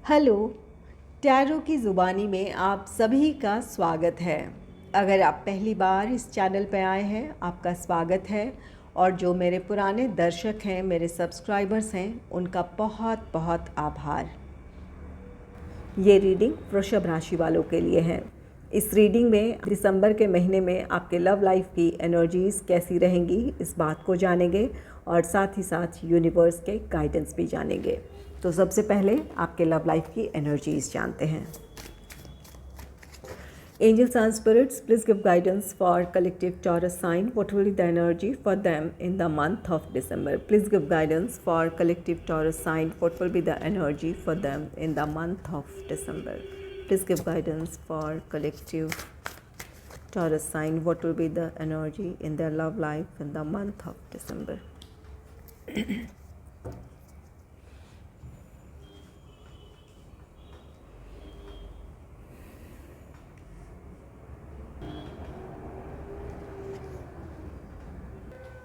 Hello, tarot की ज़ुबानी में आप सभी का स्वागत है। अगर आप पहली बार इस चैनल पर आए हैं, आपका स्वागत है। और जो मेरे पुराने दर्शक हैं, मेरे सब्सक्राइबर्स हैं, उनका बहुत बहुत आभार। ये रीडिंग वृषभ राशि वालों के लिए है। इस रीडिंग में दिसंबर के महीने में आपके लव लाइफ की एनर्जीज़ कैसी रहेंगी, इस बात को जानेंगे और साथ ही साथ यूनिवर्स के गाइडेंस भी जानेंगे। तो सबसे पहले आपके लव लाइफ की एनर्जीज़ जानते हैं। Angels and spirits, please give guidance for collective Taurus sign. What will be the energy for them in the month of December? Please give guidance for collective Taurus sign. What will be the energy for them in the month of December? Please give guidance for collective Taurus sign. What will be the energy in their love life in the month of December?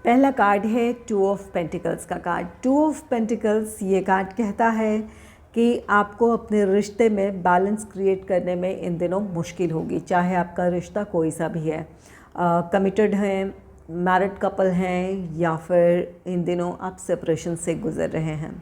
पहला card है two of pentacles का card. Two of pentacles ये card कहता है कि आपको अपने रिश्ते में बैलेंस क्रिएट करने में इन दिनों मुश्किल होगी, चाहे आपका रिश्ता कोई सा भी है। कमिटेड हैं, मैरिड कपल हैं, या फिर इन दिनों आप सेपरेशन से गुज़र रहे हैं।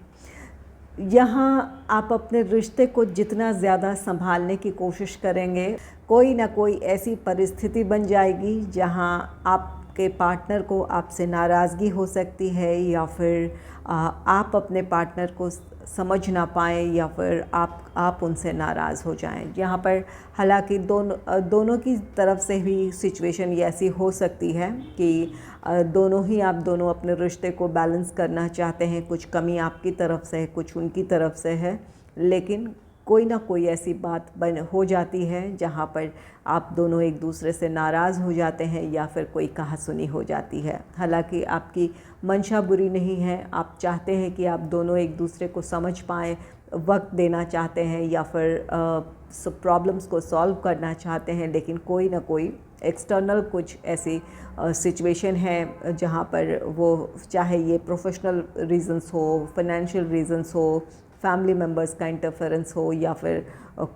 यहाँ आप अपने रिश्ते को जितना ज़्यादा संभालने की कोशिश करेंगे, कोई ना कोई ऐसी परिस्थिति बन जाएगी जहाँ आपके पार्टनर को आपसे नाराज़गी हो सकती है, या फिर आप अपने पार्टनर को समझ ना पाएँ, या फिर आप उनसे नाराज़ हो जाएं। यहाँ पर हालांकि दोनों की तरफ से भी सिचुएशन ये ऐसी हो सकती है कि आप दोनों अपने रिश्ते को बैलेंस करना चाहते हैं। कुछ कमी आपकी तरफ से है, कुछ उनकी तरफ से है, लेकिन कोई ना कोई ऐसी बात हो जाती है जहाँ पर आप दोनों एक दूसरे से नाराज़ हो जाते हैं, या फिर कोई कहासुनी हो जाती है। हालांकि आपकी मंशा बुरी नहीं है, आप चाहते हैं कि आप दोनों एक दूसरे को समझ पाएँ, वक्त देना चाहते हैं, या फिर प्रॉब्लम्स को सॉल्व करना चाहते हैं, लेकिन कोई ना कोई एक्सटर्नल कुछ ऐसी सिचुएशन है जहाँ पर वो, चाहे ये प्रोफेशनल रीज़न्स हो, फाइनेंशियल रीज़न्स हो, फैमिली मेम्बर्स का इंटरफेरेंस हो, या फिर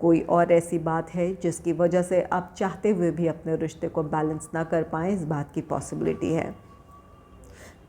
कोई और ऐसी बात है जिसकी वजह से आप चाहते हुए भी अपने रिश्ते को बैलेंस ना कर पाएँ, इस बात की पॉसिबिलिटी है।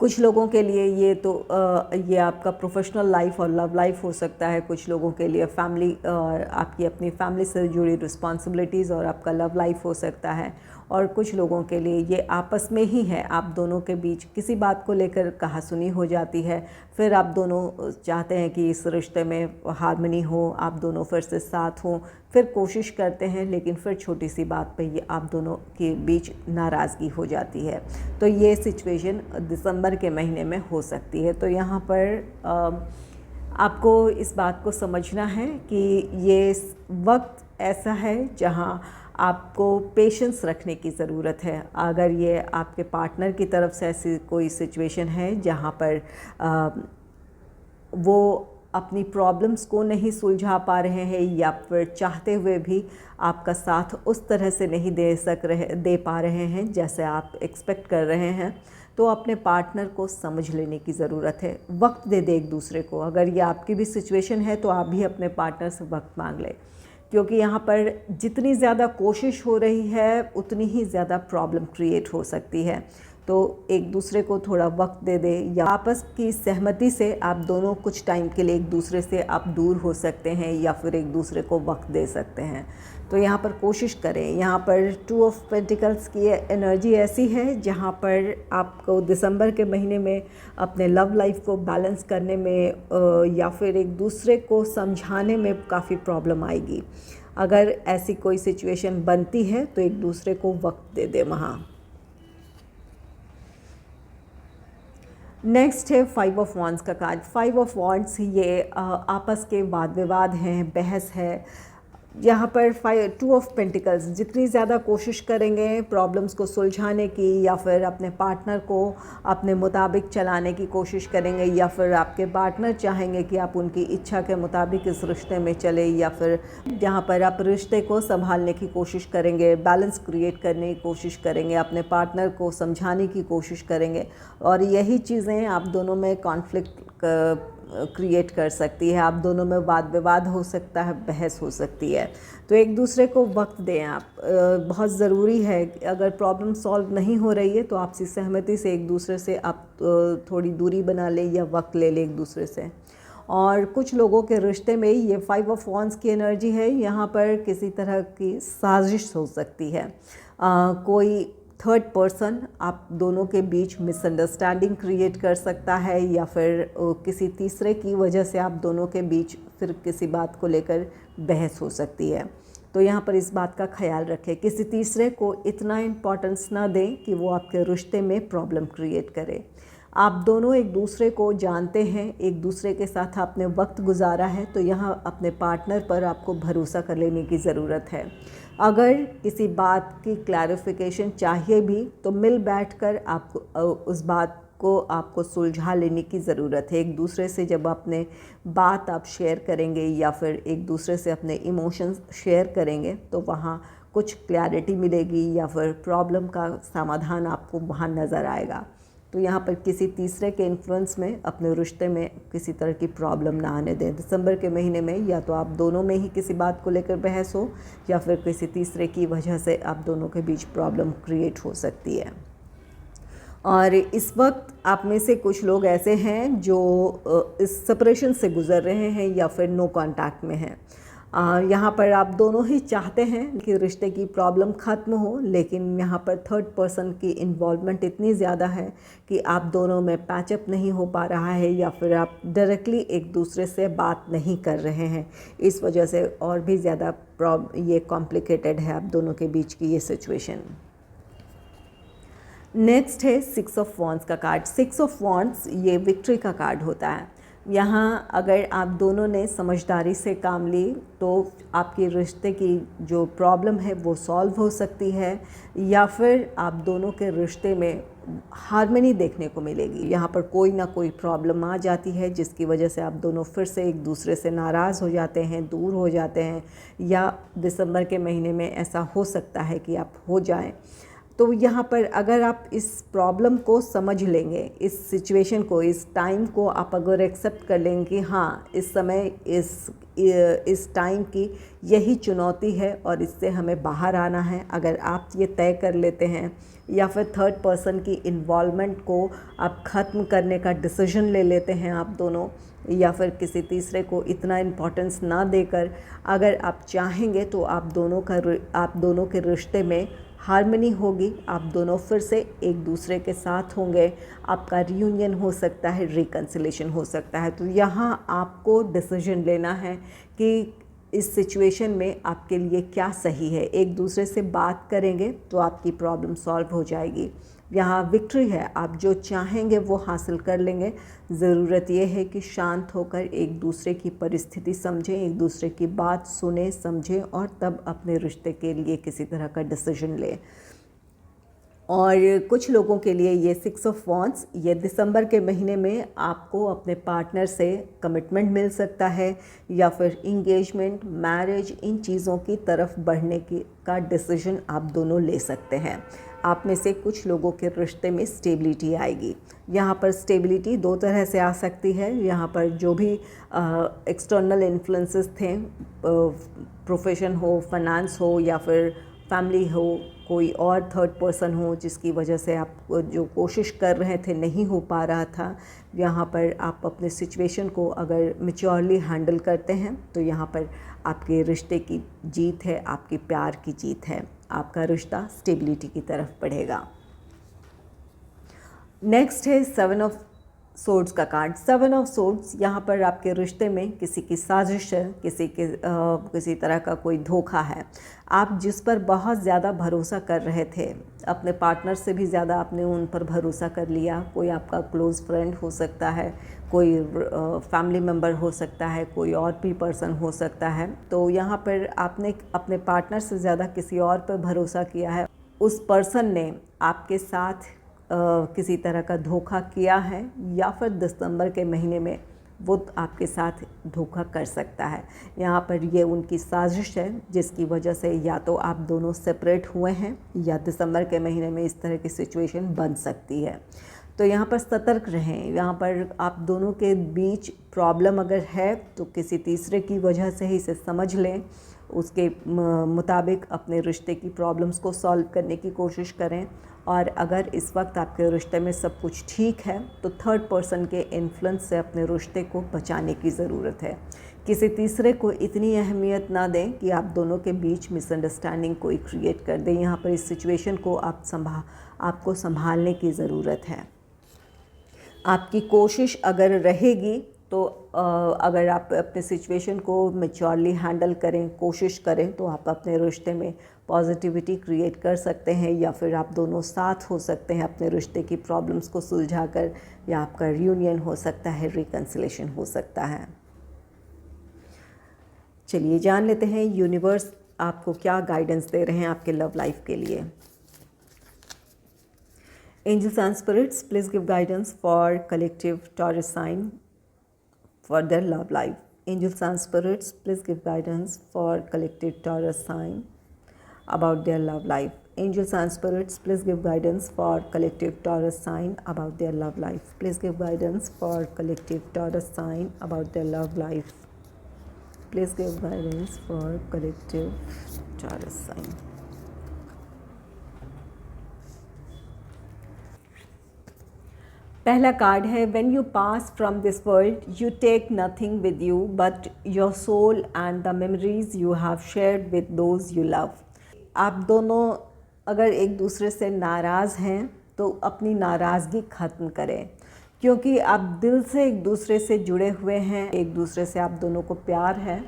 कुछ लोगों के लिए ये आपका प्रोफेशनल लाइफ और लव लाइफ हो सकता है। कुछ लोगों के लिए फैमिली, आपकी अपनी फैमिली से जुड़ी रिस्पॉन्सिबिलिटीज़ और आपका लव लाइफ हो सकता है। और कुछ लोगों के लिए ये आपस में ही है, आप दोनों के बीच किसी बात को लेकर कहासुनी हो जाती है, फिर आप दोनों चाहते हैं कि इस रिश्ते में हार्मनी हो, आप दोनों फिर से साथ हों, फिर कोशिश करते हैं, लेकिन फिर छोटी सी बात पे ये आप दोनों के बीच नाराज़गी हो जाती है। तो ये सिचुएशन दिसंबर के महीने में हो सकती है। तो यहाँ पर आपको इस बात को समझना है कि ये वक्त ऐसा है जहाँ आपको पेशेंस रखने की ज़रूरत है। अगर ये आपके पार्टनर की तरफ से ऐसी कोई सिचुएशन है जहाँ पर वो अपनी प्रॉब्लम्स को नहीं सुलझा पा रहे हैं, या फिर चाहते हुए भी आपका साथ उस तरह से नहीं दे पा रहे हैं जैसे आप एक्सपेक्ट कर रहे हैं, तो अपने पार्टनर को समझ लेने की ज़रूरत है। वक्त दे एक दूसरे को। अगर ये आपकी भी सिचुएशन है तो आप भी अपने पार्टनर से वक्त मांग लें, क्योंकि यहाँ पर जितनी ज़्यादा कोशिश हो रही है उतनी ही ज़्यादा प्रॉब्लम क्रिएट हो सकती है। तो एक दूसरे को थोड़ा वक्त दे दें, या आपस की सहमति से आप दोनों कुछ टाइम के लिए एक दूसरे से आप दूर हो सकते हैं, या फिर एक दूसरे को वक्त दे सकते हैं। तो यहाँ पर कोशिश करें। यहाँ पर टू ऑफ पेंटिकल्स की एनर्जी ऐसी है जहाँ पर आपको दिसंबर के महीने में अपने लव लाइफ को बैलेंस करने में या फिर एक दूसरे को समझाने में काफ़ी प्रॉब्लम आएगी। अगर ऐसी कोई सिचुएशन बनती है तो एक दूसरे को वक्त दे दें वहाँ। नेक्स्ट है 5 ऑफ वॉन्ड्स का कार्ड। 5 ऑफ वॉन्ड्स ये आपस के वाद विवाद हैं, बहस है। यहाँ पर 2 ऑफ पेंटिकल्स, जितनी ज़्यादा कोशिश करेंगे प्रॉब्लम्स को सुलझाने की, या फिर अपने पार्टनर को अपने मुताबिक चलाने की कोशिश करेंगे, या फिर आपके पार्टनर चाहेंगे कि आप उनकी इच्छा के मुताबिक इस रिश्ते में चले, या फिर जहाँ पर आप रिश्ते को संभालने की कोशिश करेंगे, बैलेंस क्रिएट करने की कोशिश करेंगे, अपने पार्टनर को समझाने की कोशिश करेंगे। और यही चीज़ें आप दोनों में कॉन्फ्लिक्ट क्रिएट कर सकती है। आप दोनों में वाद विवाद हो सकता है, बहस हो सकती है। तो एक दूसरे को वक्त दें आप, बहुत ज़रूरी है। अगर प्रॉब्लम सॉल्व नहीं हो रही है तो आपसी सहमति से एक दूसरे से आप थोड़ी दूरी बना लें या वक्त ले लें एक दूसरे से। और कुछ लोगों के रिश्ते में ये 5 ऑफ वॉन्ड्स की एनर्जी है, यहाँ पर किसी तरह की साजिश हो सकती है। कोई थर्ड पर्सन आप दोनों के बीच मिसअंडरस्टैंडिंग क्रिएट कर सकता है, या फिर किसी तीसरे की वजह से आप दोनों के बीच फिर किसी बात को लेकर बहस हो सकती है। तो यहाँ पर इस बात का ख्याल रखें, किसी तीसरे को इतना इम्पोर्टेंस ना दें कि वो आपके रिश्ते में प्रॉब्लम क्रिएट करे। आप दोनों एक दूसरे को जानते हैं, एक दूसरे के साथ आपने वक्त गुजारा है, तो यहाँ अपने पार्टनर पर आपको भरोसा कर लेने की ज़रूरत है। अगर किसी बात की क्लैरिफिकेशन चाहिए भी तो मिल बैठकर आपको उस बात को आपको सुलझा लेने की ज़रूरत है। एक दूसरे से जब अपने बात आप शेयर करेंगे या फिर एक दूसरे से अपने इमोशंस शेयर करेंगे तो वहाँ कुछ क्लैरिटी मिलेगी या फिर प्रॉब्लम का समाधान आपको वहाँ नज़र आएगा। तो यहाँ पर किसी तीसरे के इन्फ्लुएंस में अपने रिश्ते में किसी तरह की प्रॉब्लम ना आने दें। दिसंबर के महीने में या तो आप दोनों में ही किसी बात को लेकर बहस हो या फिर किसी तीसरे की वजह से आप दोनों के बीच प्रॉब्लम क्रिएट हो सकती है। और इस वक्त आप में से कुछ लोग ऐसे हैं जो इस सेपरेशन से गुज़र रहे हैं या फिर नो कांटेक्ट में हैं। यहाँ पर आप दोनों ही चाहते हैं कि रिश्ते की प्रॉब्लम ख़त्म हो, लेकिन यहाँ पर थर्ड पर्सन की इन्वॉल्वमेंट इतनी ज़्यादा है कि आप दोनों में पैचअप नहीं हो पा रहा है या फिर आप डायरेक्टली एक दूसरे से बात नहीं कर रहे हैं। इस वजह से और भी ज़्यादा ये कॉम्प्लिकेटेड है आप दोनों के बीच की ये सिचुएशन। नेक्स्ट है 6 ऑफ वॉन्ड्स का कार्ड। 6 ऑफ वॉन्ड्स ये विक्ट्री का कार्ड होता है। यहाँ अगर आप दोनों ने समझदारी से काम ली तो आपके रिश्ते की जो प्रॉब्लम है वो सॉल्व हो सकती है, या फिर आप दोनों के रिश्ते में हार्मनी देखने को मिलेगी। यहाँ पर कोई ना कोई प्रॉब्लम आ जाती है जिसकी वजह से आप दोनों फिर से एक दूसरे से नाराज़ हो जाते हैं, दूर हो जाते हैं, या दिसंबर के महीने में ऐसा हो सकता है कि आप हो जाएं। तो यहाँ पर अगर आप इस प्रॉब्लम को समझ लेंगे, इस सिचुएशन को, इस टाइम को आप अगर एक्सेप्ट कर लेंगे कि हाँ इस समय इस टाइम की यही चुनौती है और इससे हमें बाहर आना है, अगर आप ये तय कर लेते हैं, या फिर थर्ड पर्सन की इन्वॉल्वमेंट को आप ख़त्म करने का डिसीजन ले लेते हैं आप दोनों, या फिर किसी तीसरे को इतना इम्पोर्टेंस ना देकर अगर आप चाहेंगे तो आप दोनों के रिश्ते में हार्मनी होगी, आप दोनों फिर से एक दूसरे के साथ होंगे, आपका रियूनियन हो सकता है, रिकन्सिलेशन हो सकता है। तो यहाँ आपको डिसीजन लेना है कि इस सिचुएशन में आपके लिए क्या सही है। एक दूसरे से बात करेंगे तो आपकी प्रॉब्लम सॉल्व हो जाएगी। यहाँ विक्ट्री है, आप जो चाहेंगे वो हासिल कर लेंगे। ज़रूरत ये है कि शांत होकर एक दूसरे की परिस्थिति समझें, एक दूसरे की बात सुने, समझें और तब अपने रिश्ते के लिए किसी तरह का डिसीजन लें। और कुछ लोगों के लिए ये 6 ऑफ वॉन्ड्स, ये दिसंबर के महीने में आपको अपने पार्टनर से कमिटमेंट मिल सकता है, या फिर इंगेजमेंट, मैरिज, इन चीज़ों की तरफ बढ़ने का डिसीजन आप दोनों ले सकते हैं। आप में से कुछ लोगों के रिश्ते में स्टेबिलिटी आएगी। यहाँ पर स्टेबिलिटी 2 तरह से आ सकती है। यहाँ पर जो भी एक्सटर्नल इन्फ्लुएंसेस थे, प्रोफेशन हो, फाइनेंस हो, या फिर फैमिली हो, कोई और थर्ड पर्सन हो जिसकी वजह से आप जो कोशिश कर रहे थे नहीं हो पा रहा था, यहाँ पर आप अपने सिचुएशन को अगर मैच्योरली हैंडल करते हैं तो यहाँ पर आपके रिश्ते की जीत है, आपके प्यार की जीत है, आपका रिश्ता स्टेबिलिटी की तरफ बढ़ेगा। नेक्स्ट है 7 ऑफ सोर्ड्स का कार्ड। 7 ऑफ सोर्ड्स, यहाँ पर आपके रिश्ते में किसी की साजिश है, किसी तरह का कोई धोखा है। आप जिस पर बहुत ज़्यादा भरोसा कर रहे थे, अपने पार्टनर से भी ज़्यादा आपने उन पर भरोसा कर लिया। कोई आपका क्लोज़ फ्रेंड हो सकता है, कोई फैमिली मेम्बर हो सकता है, कोई और भी पर्सन हो सकता है। तो यहाँ पर आपने अपने पार्टनर से ज़्यादा किसी और पर भरोसा किया है। उस पर्सन ने आपके साथ किसी तरह का धोखा किया है, या फिर दिसंबर के महीने में वो आपके साथ धोखा कर सकता है। यहाँ पर ये उनकी साजिश है जिसकी वजह से या तो आप दोनों सेपरेट हुए हैं, या दिसंबर के महीने में इस तरह की सिचुएशन बन सकती है। तो यहाँ पर सतर्क रहें। यहाँ पर आप दोनों के बीच प्रॉब्लम अगर है तो किसी तीसरे की वजह से ही इसे समझ लें, उसके मुताबिक अपने रिश्ते की प्रॉब्लम्स को सॉल्व करने की कोशिश करें। और अगर इस वक्त आपके रिश्ते में सब कुछ ठीक है तो थर्ड पर्सन के इन्फ्लुएंस से अपने रिश्ते को बचाने की ज़रूरत है। किसी तीसरे को इतनी अहमियत ना दें कि आप दोनों के बीच मिसअंडरस्टैंडिंग कोई क्रिएट कर दें। यहाँ पर इस सिचुएशन को आपको संभालने की ज़रूरत है। आपकी कोशिश अगर रहेगी तो अगर आप अपने सिचुएशन को मैच्योरली हैंडल करें, कोशिश करें, तो आप अपने रिश्ते में पॉजिटिविटी क्रिएट कर सकते हैं, या फिर आप दोनों साथ हो सकते हैं अपने रिश्ते की प्रॉब्लम्स को सुलझाकर, या आपका रियूनियन हो सकता है, रिकन्सिलेशन हो सकता है। चलिए जान लेते हैं यूनिवर्स आपको क्या गाइडेंस दे रहे हैं आपके लव लाइफ के लिए। Angels and spirits, please give guidance for collective Taurus sign for their love life. Angels and spirits, please give guidance for collective Taurus sign about their love life. Angels and spirits, please give guidance for collective Taurus sign about their love life. Please give guidance for collective Taurus sign about their love life. Please give guidance for collective Taurus sign. पहला card है when you pass from this world you take nothing with you but your soul and the memories you have shared with those you love. आप दोनों अगर एक दूसरे से नाराज़ हैं तो अपनी नाराज़गी ख़त्म करें, क्योंकि आप दिल से एक दूसरे से जुड़े हुए हैं, एक दूसरे से आप दोनों को प्यार है,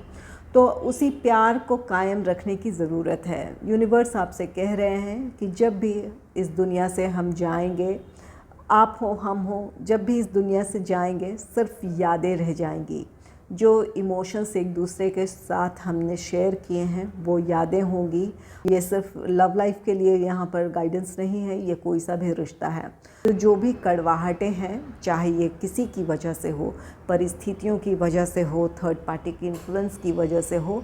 तो उसी प्यार को कायम रखने की ज़रूरत है। यूनिवर्स आपसे कह रहे हैं कि जब भी इस दुनिया से हम जाएंगे, आप हो हम हो, जब भी इस दुनिया से जाएंगे सिर्फ यादें रह जाएंगी। जो इमोशंस एक दूसरे के साथ हमने शेयर किए हैं वो यादें होंगी। ये सिर्फ लव लाइफ के लिए यहाँ पर गाइडेंस नहीं है, ये कोई सा भी रिश्ता है। तो जो भी कड़वाहटें हैं, चाहे ये किसी की वजह से हो, परिस्थितियों की वजह से हो, थर्ड पार्टी की इन्फ्लुएंस की वजह से हो,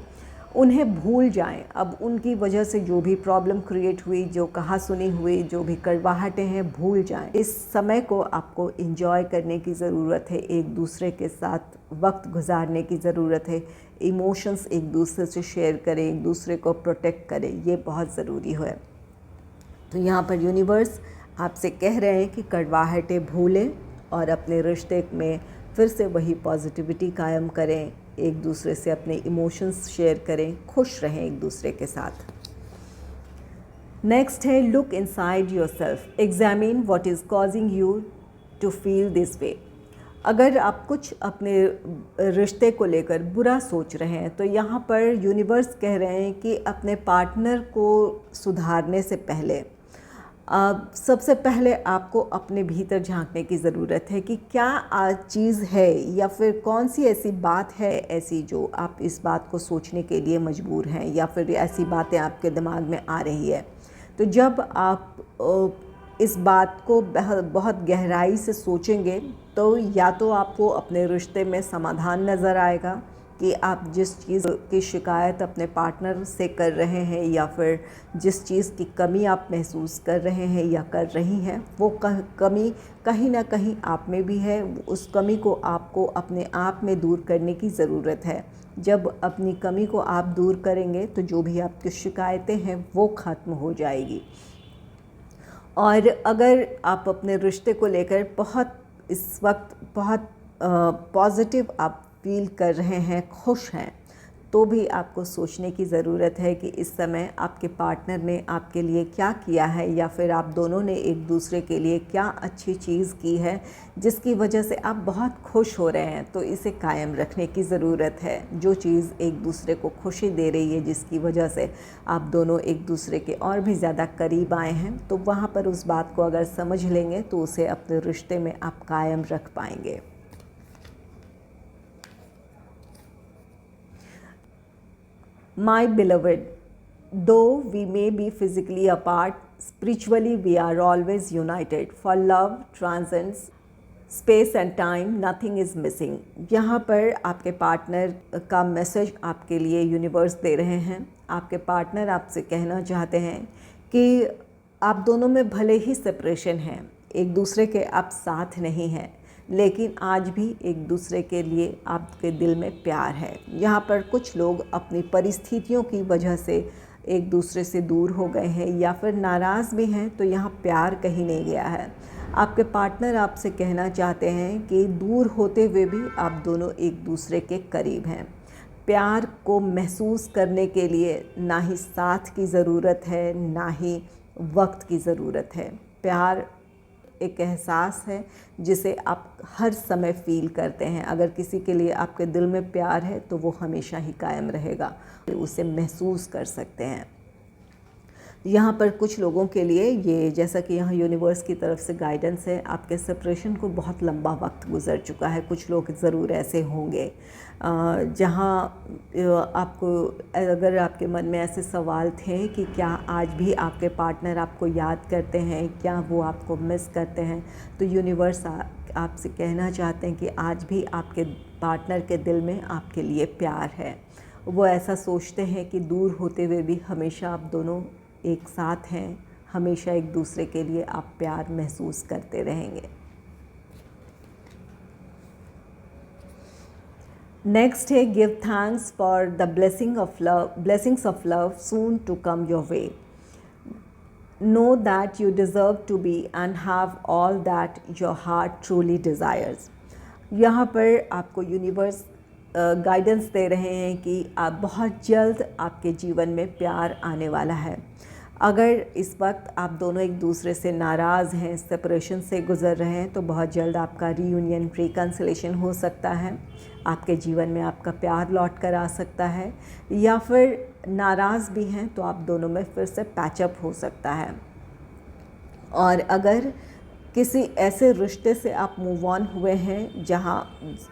उन्हें भूल जाएं। अब उनकी वजह से जो भी प्रॉब्लम क्रिएट हुई, जो कहा सुनी हुई, जो भी कड़वाहटें हैं, भूल जाएं। इस समय को आपको एंजॉय करने की ज़रूरत है, एक दूसरे के साथ वक्त गुजारने की ज़रूरत है। इमोशंस एक दूसरे से शेयर करें, एक दूसरे को प्रोटेक्ट करें, ये बहुत ज़रूरी है। तो यहाँ पर यूनिवर्स आपसे कह रहे हैं कि कड़वाहटें भूलें और अपने रिश्ते में फिर से वही पॉजिटिविटी कायम करें, एक दूसरे से अपने इमोशंस शेयर करें, खुश रहें एक दूसरे के साथ। नेक्स्ट है look inside yourself, examine what is causing you to feel this way. अगर आप कुछ अपने रिश्ते को लेकर बुरा सोच रहे हैं तो यहाँ पर यूनिवर्स कह रहे हैं कि अपने पार्टनर को सुधारने से पहले सबसे पहले आपको अपने भीतर झांकने की ज़रूरत है कि क्या चीज़ है या फिर कौन सी ऐसी बात है ऐसी जो आप इस बात को सोचने के लिए मजबूर हैं, या फिर ऐसी बातें आपके दिमाग में आ रही है। तो जब आप इस बात को बहुत गहराई से सोचेंगे तो या तो आपको अपने रिश्ते में समाधान नज़र आएगा कि आप जिस चीज़ की शिकायत अपने पार्टनर से कर रहे हैं, या फिर जिस चीज़ की कमी आप महसूस कर रहे हैं या कर रही हैं, वो कमी कहीं ना कहीं आप में भी है। उस कमी को आपको अपने आप में दूर करने की ज़रूरत है। जब अपनी कमी को आप दूर करेंगे तो जो भी आपकी शिकायतें हैं वो ख़त्म हो जाएगी। और अगर आप अपने रिश्ते को लेकर इस वक्त बहुत पॉजिटिव आप फील कर रहे हैं, खुश हैं, तो भी आपको सोचने की ज़रूरत है कि इस समय आपके पार्टनर ने आपके लिए क्या किया है, या फिर आप दोनों ने एक दूसरे के लिए क्या अच्छी चीज़ की है जिसकी वजह से आप बहुत खुश हो रहे हैं। तो इसे कायम रखने की ज़रूरत है। जो चीज़ एक दूसरे को खुशी दे रही है, जिसकी वजह से आप दोनों एक दूसरे के और भी ज़्यादा करीब आए हैं, तो वहाँ पर उस बात को अगर समझ लेंगे तो उसे अपने रिश्ते में आप कायम रख पाएंगे। My beloved, though we may be physically apart, spiritually we are always united. For love transcends space and time, nothing is missing. यहाँ पर आपके पार्टनर का मैसेज आपके लिए यूनिवर्स दे रहे हैं। आपके पार्टनर आपसे कहना चाहते हैं कि आप दोनों में भले ही सेपरेशन है, एक दूसरे के आप साथ नहीं हैं, लेकिन आज भी एक दूसरे के लिए आपके दिल में प्यार है। यहाँ पर कुछ लोग अपनी परिस्थितियों की वजह से एक दूसरे से दूर हो गए हैं या फिर नाराज़ भी हैं, तो यहाँ प्यार कहीं नहीं गया है। आपके पार्टनर आपसे कहना चाहते हैं कि दूर होते हुए भी आप दोनों एक दूसरे के करीब हैं। प्यार को महसूस करने के लिए ना ही साथ की ज़रूरत है, ना ही वक्त की ज़रूरत है। प्यार एक एहसास है जिसे आप हर समय फ़ील करते हैं। अगर किसी के लिए आपके दिल में प्यार है तो वो हमेशा ही कायम रहेगा, उसे महसूस कर सकते हैं। यहाँ पर कुछ लोगों के लिए ये, जैसा कि यहाँ यूनिवर्स की तरफ से गाइडेंस है, आपके सेपरेशन को बहुत लंबा वक्त गुजर चुका है। कुछ लोग ज़रूर ऐसे होंगे जहाँ आपको, अगर आपके मन में ऐसे सवाल थे कि क्या आज भी आपके पार्टनर आपको याद करते हैं, क्या वो आपको मिस करते हैं, तो यूनिवर्स आपसे कहना चाहते हैं कि आज भी आपके पार्टनर के दिल में आपके लिए प्यार है। वो ऐसा सोचते हैं कि दूर होते हुए भी हमेशा आप दोनों एक साथ हैं, हमेशा एक दूसरे के लिए आप प्यार महसूस करते रहेंगे। नेक्स्ट है give thanks for the blessings of love soon to come your way. Know that you deserve to be and have all that your heart truly desires. यहाँ पर आपको यूनिवर्स गाइडेंस दे रहे हैं कि आप बहुत जल्द आपके जीवन में प्यार आने वाला है। अगर इस वक्त आप दोनों एक दूसरे से नाराज़ हैं, सेपरेशन से गुज़र रहे हैं, तो बहुत जल्द आपका रीयूनियन, रिकन्सिलेशन हो सकता है। आपके जीवन में आपका प्यार लौट कर आ सकता है, या फिर नाराज़ भी हैं तो आप दोनों में फिर से पैचअप हो सकता है। और अगर किसी ऐसे रिश्ते से आप मूव ऑन हुए हैं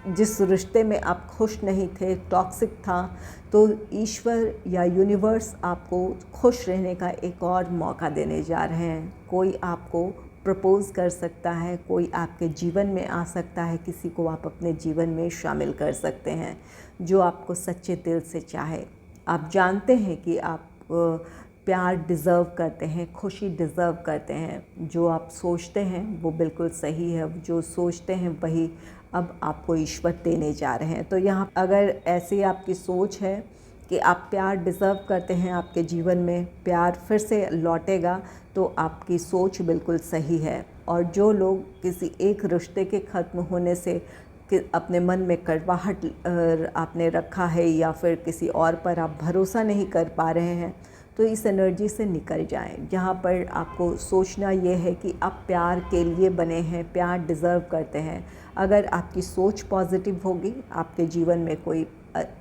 जिस रिश्ते में आप खुश नहीं थे, टॉक्सिक था, तो ईश्वर या यूनिवर्स आपको खुश रहने का एक और मौका देने जा रहे हैं। कोई आपको प्रपोज़ कर सकता है, कोई आपके जीवन में आ सकता है, किसी को आप अपने जीवन में शामिल कर सकते हैं जो आपको सच्चे दिल से चाहे। आप जानते हैं कि आप प्यार डिज़र्व करते हैं, खुशी डिज़र्व करते हैं। जो आप सोचते हैं वो बिल्कुल सही है, जो सोचते हैं वही अब आपको ईश्वर देने जा रहे हैं। तो यहाँ अगर ऐसी आपकी सोच है कि आप प्यार डिज़र्व करते हैं, आपके जीवन में प्यार फिर से लौटेगा, तो आपकी सोच बिल्कुल सही है। और जो लोग किसी एक रिश्ते के ख़त्म होने से अपने मन में कड़वाहट आपने रखा है, या फिर किसी और पर आप भरोसा नहीं कर पा रहे हैं, तो इस एनर्जी से निकल जाएं। जहाँ पर आपको सोचना ये है कि आप प्यार के लिए बने हैं, प्यार डिज़र्व करते हैं। अगर आपकी सोच पॉजिटिव होगी, आपके जीवन में कोई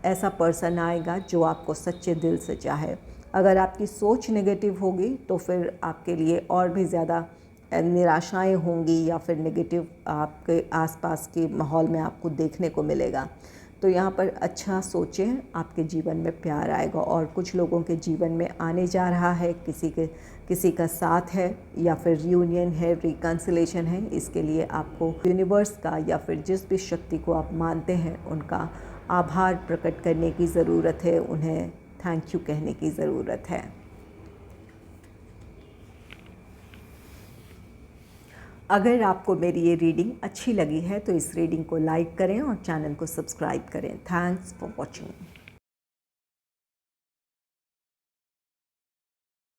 ऐसा पर्सन आएगा जो आपको सच्चे दिल से चाहे। अगर आपकी सोच नेगेटिव होगी तो फिर आपके लिए और भी ज़्यादा निराशाएं होंगी, या फिर नेगेटिव आपके आसपास के माहौल में आपको देखने को मिलेगा। तो यहाँ पर अच्छा सोचें, आपके जीवन में प्यार आएगा। और कुछ लोगों के जीवन में आने जा रहा है, किसी का साथ है, या फिर रियूनियन है, रिकन्सिलेशन है। इसके लिए आपको यूनिवर्स का या फिर जिस भी शक्ति को आप मानते हैं उनका आभार प्रकट करने की ज़रूरत है, उन्हें थैंक यू कहने की ज़रूरत है। अगर आपको मेरी ये रीडिंग अच्छी लगी है तो इस रीडिंग को लाइक करें और चैनल को सब्सक्राइब करें। Thanks for watching.